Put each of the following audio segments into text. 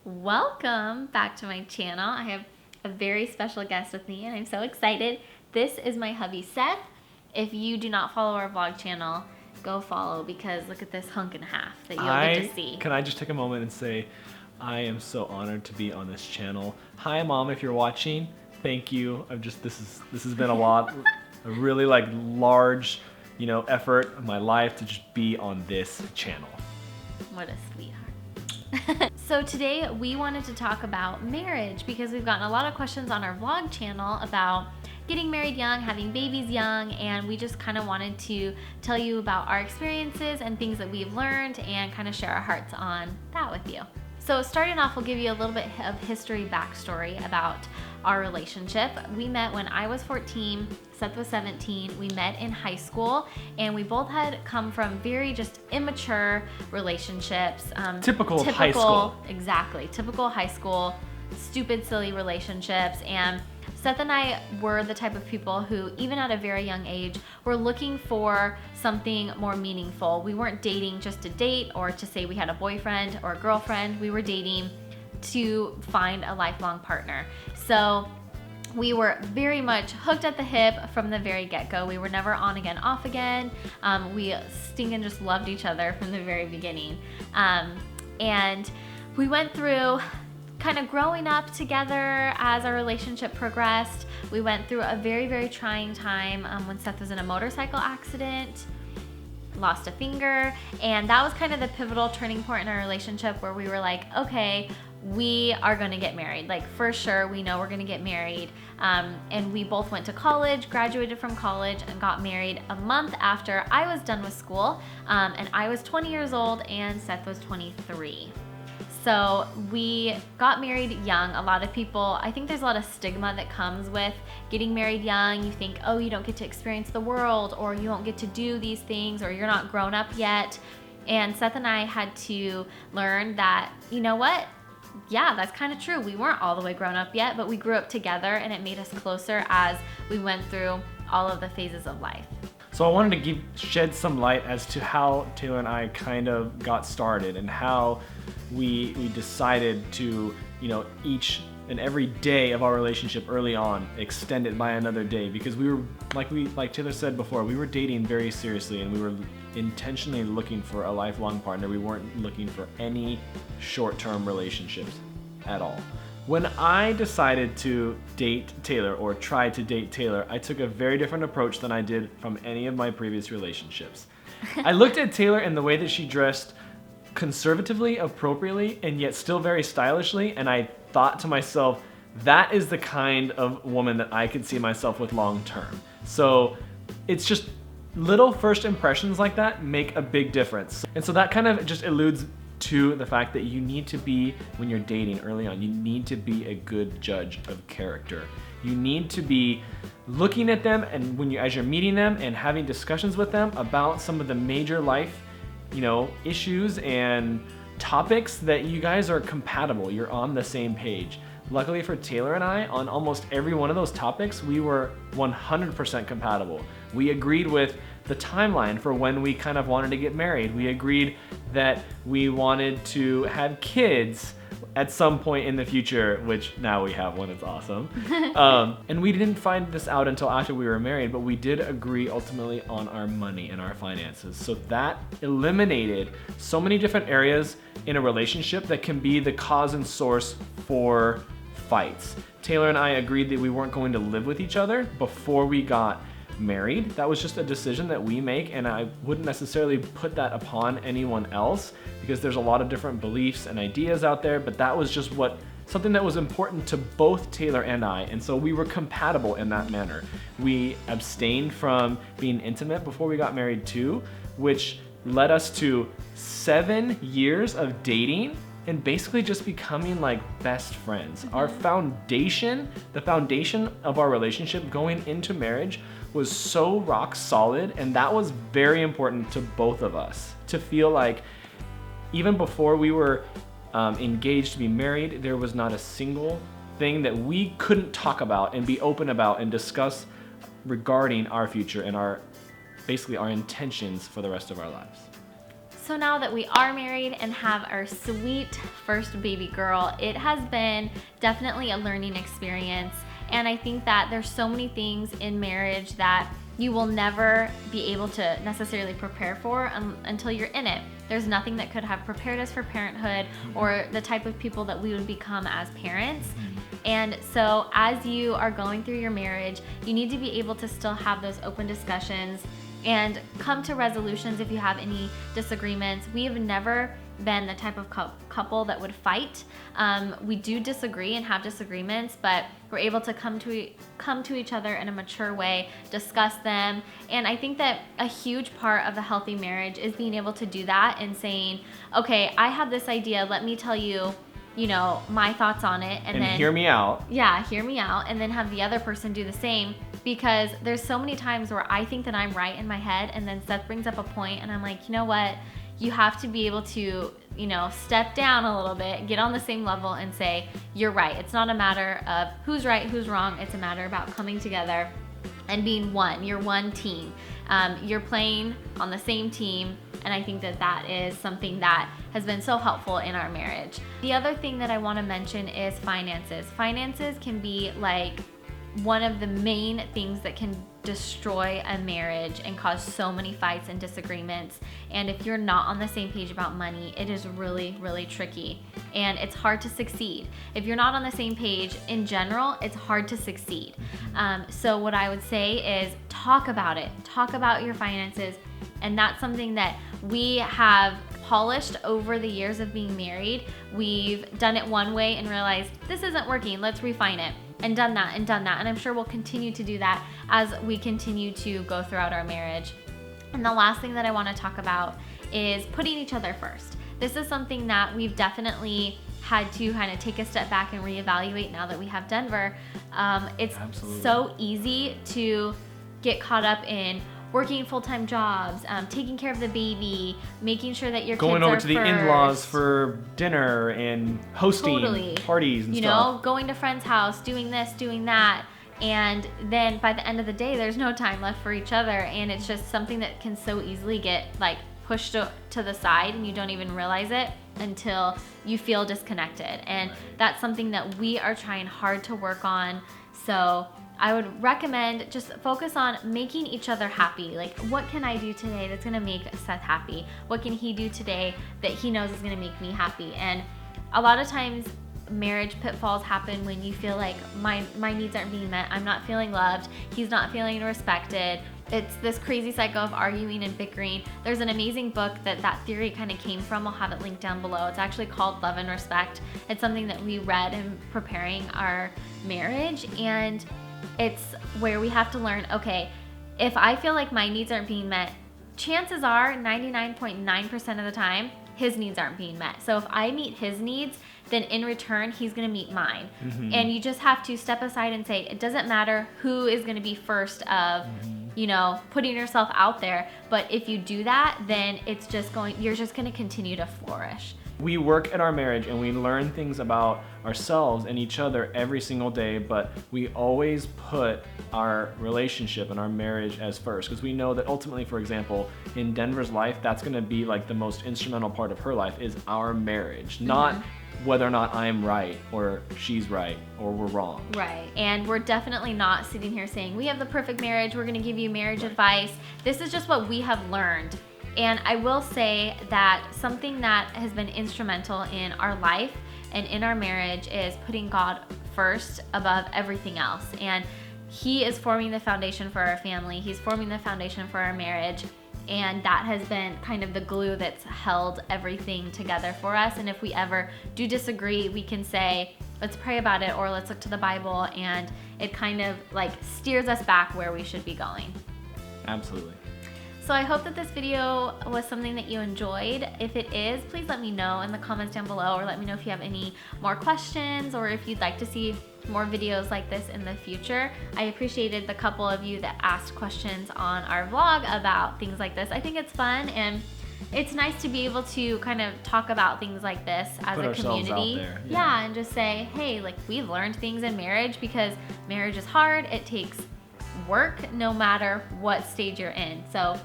Welcome back to my channel. I have a very special guest with me and I'm so excited. This is my hubby Seth. If you do not follow our vlog channel, go follow because look at this hunk and a half that you'll get to see. Can I just take a moment and say I am so honored to be on this channel. Hi Mom, if you're watching, thank you. This has been a really large, effort of my life to just be on this channel. What a sweetheart. So today we wanted to talk about marriage because we've gotten a lot of questions on our vlog channel about getting married young, having babies young, and we just kind of wanted to tell you about our experiences and things that we've learned and kind of share our hearts on that with you. So starting off, we'll give you a little bit of history backstory about our relationship. We met when I was 14, Seth was 17. We met in high school and we both had come from very just immature relationships. Typical high school. Exactly, typical high school, stupid, silly relationships. And Seth and I were the type of people who, even at a very young age, were looking for something more meaningful. We weren't dating just to date or to say we had a boyfriend or a girlfriend. We were dating to find a lifelong partner. So we were very much hooked at the hip from the very get-go. We were never on again, off again. We stinking just loved each other from the very beginning. And we went through kind of growing up together as our relationship progressed. We went through a very, very trying time when Seth was in a motorcycle accident, lost a finger, and that was kind of the pivotal turning point in our relationship where we were like, okay, we are gonna get married. Like for sure, we know we're gonna get married. And we both went to college, graduated from college, and got married a month after I was done with school. And I was 20 years old and Seth was 23. So we got married young. A lot of people, I think there's a lot of stigma that comes with getting married young. You think, oh, you don't get to experience the world, or you won't get to do these things, or you're not grown up yet. And Seth and I had to learn that, you know what? Yeah, that's kind of true. We weren't all the way grown up yet, but we grew up together and it made us closer as we went through all of the phases of life. So I wanted to shed some light as to how Tayler and I kind of got started and how we decided to, each and every day of our relationship early on, extend it by another day, because we were, like Tayler said before, we were dating very seriously and we were intentionally looking for a lifelong partner. We weren't looking for any short-term relationships at all. When I decided to date Tayler, or try to date Tayler, I took a very different approach than I did from any of my previous relationships. I looked at Tayler and the way that she dressed conservatively, appropriately, and yet still very stylishly, and I thought to myself, that is the kind of woman that I could see myself with long term. So it's just little first impressions like that make a big difference. And so that kind of just alludes to the fact that you need to be, when you're dating early on, you need to be a good judge of character. You need to be looking at them, and as you're meeting them and having discussions with them about some of the major life, issues and topics, that you guys are compatible, you're on the same page. Luckily for Tayler and I, on almost every one of those topics, we were 100% compatible. We agreed with the timeline for when we kind of wanted to get married. We agreed that we wanted to have kids at some point in the future, which now we have one. It's awesome. And we didn't find this out until after we were married, but we did agree ultimately on our money and our finances. So that eliminated so many different areas in a relationship that can be the cause and source for fights. Tayler and I agreed that we weren't going to live with each other before we got married. That was just a decision that we make, and I wouldn't necessarily put that upon anyone else because there's a lot of different beliefs and ideas out there, but that was just something that was important to both Tayler and I, and so we were compatible in that manner. We abstained from being intimate before we got married too, which led us to 7 years of dating and basically just becoming like best friends. Our foundation, the foundation of our relationship going into marriage, was so rock solid, and that was very important to both of us, to feel like even before we were engaged to be married, there was not a single thing that we couldn't talk about and be open about and discuss regarding our future and basically our intentions for the rest of our lives. So now that we are married and have our sweet first baby girl, it has been definitely a learning experience. And I think that there's so many things in marriage that you will never be able to necessarily prepare for until you're in it. There's nothing that could have prepared us for parenthood or the type of people that we would become as parents. And so as you are going through your marriage, you need to be able to still have those open discussions and come to resolutions if you have any disagreements. We have never been the type of couple that would fight. We do disagree and have disagreements, but we're able to come to each other in a mature way, discuss them. And I think that a huge part of a healthy marriage is being able to do that and saying, okay, I have this idea, let me tell you, my thoughts on it, and then hear me out. Yeah, hear me out, and then have the other person do the same. Because there's so many times where I think that I'm right in my head, and then Seth brings up a point, and I'm like, you know what? You have to be able to, step down a little bit, get on the same level, and say, you're right. It's not a matter of who's right, who's wrong. It's a matter about coming together and being one. You're one team. You're playing on the same team, and I think that that is something that has been so helpful in our marriage. The other thing that I want to mention is finances. Finances can be like one of the main things that can destroy a marriage and cause so many fights and disagreements. And if you're not on the same page about money, it is really, really tricky. And it's hard to succeed. If you're not on the same page in general, it's hard to succeed. So what I would say is talk about it. Talk about your finances. And that's something that we have polished over the years of being married. We've done it one way and realized this isn't working. Let's refine it. And done that. And I'm sure we'll continue to do that as we continue to go throughout our marriage. And the last thing that I want to talk about is putting each other first. This is something that we've definitely had to kind of take a step back and reevaluate now that we have Denver. It's Absolutely. so easy to get caught up in working full-time jobs, taking care of the baby, making sure that your going kids over are to the first. in-laws for dinner and hosting parties and stuff. Going to friend's house, doing this, doing that. And then by the end of the day, there's no time left for each other. And it's just something that can so easily get pushed to the side, and you don't even realize it until you feel disconnected. And that's something that we are trying hard to work on. So I would recommend just focus on making each other happy. Like, what can I do today that's gonna make Seth happy? What can he do today that he knows is gonna make me happy? And a lot of times marriage pitfalls happen when you feel like my needs aren't being met. I'm not feeling loved. He's not feeling respected. It's this crazy cycle of arguing and bickering. There's an amazing book that theory kind of came from. I'll have it linked down below. It's actually called Love and Respect. It's something that we read in preparing our marriage, and it's where we have to learn, okay, if I feel like my needs aren't being met, chances are 99.9% of the time, his needs aren't being met. So if I meet his needs, then in return, he's gonna meet mine. And you just have to step aside and say, it doesn't matter who is gonna be first of, putting yourself out there. But if you do that, then you're just gonna continue to flourish. We work at our marriage and we learn things about ourselves and each other every single day, but we always put our relationship and our marriage as first, because we know that ultimately, for example, in Denver's life, that's going to be like the most instrumental part of her life is our marriage, not whether or not I'm right or she's right or we're wrong. Right. And we're definitely not sitting here saying we have the perfect marriage, we're going to give you marriage advice. This is just what we have learned. And I will say that something that has been instrumental in our life and in our marriage is putting God first above everything else. And He is forming the foundation for our family. He's forming the foundation for our marriage. And that has been kind of the glue that's held everything together for us. And if we ever do disagree, we can say, let's pray about it, or let's look to the Bible. And it kind of steers us back where we should be going. Absolutely. So I hope that this video was something that you enjoyed. If it is, please let me know in the comments down below, or let me know if you have any more questions, or if you'd like to see more videos like this in the future. I appreciated the couple of you that asked questions on our vlog about things like this. I think it's fun, and it's nice to be able to kind of talk about things like this as Put a ourselves community. out there. Yeah, and just say, hey, we've learned things in marriage, because marriage is hard. It takes work no matter what stage you're in. So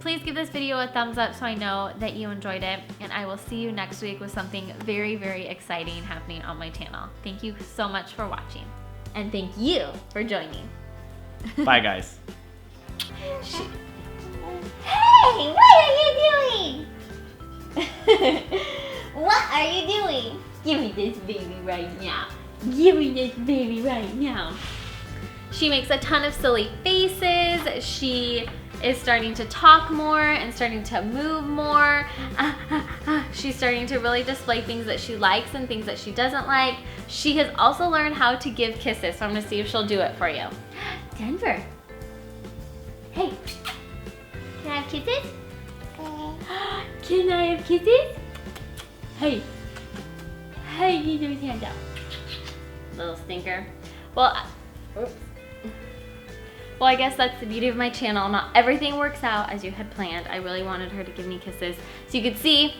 please give this video a thumbs up so I know that you enjoyed it, and I will see you next week with something very, very exciting happening on my channel. Thank you so much for watching, and thank you for joining. Bye, guys. Hey, what are you doing? What are you doing? Give me this baby right now. Give me this baby right now. She makes a ton of silly faces. She is starting to talk more and starting to move more. She's starting to really display things that she likes and things that she doesn't like. She has also learned how to give kisses, so I'm gonna see if she'll do it for you. Denver. Hey, can I have kisses? Can I have kisses? Hey. Hey, you do his hand out. Little stinker. Well, I guess that's the beauty of my channel. Not everything works out as you had planned. I really wanted her to give me kisses so you could see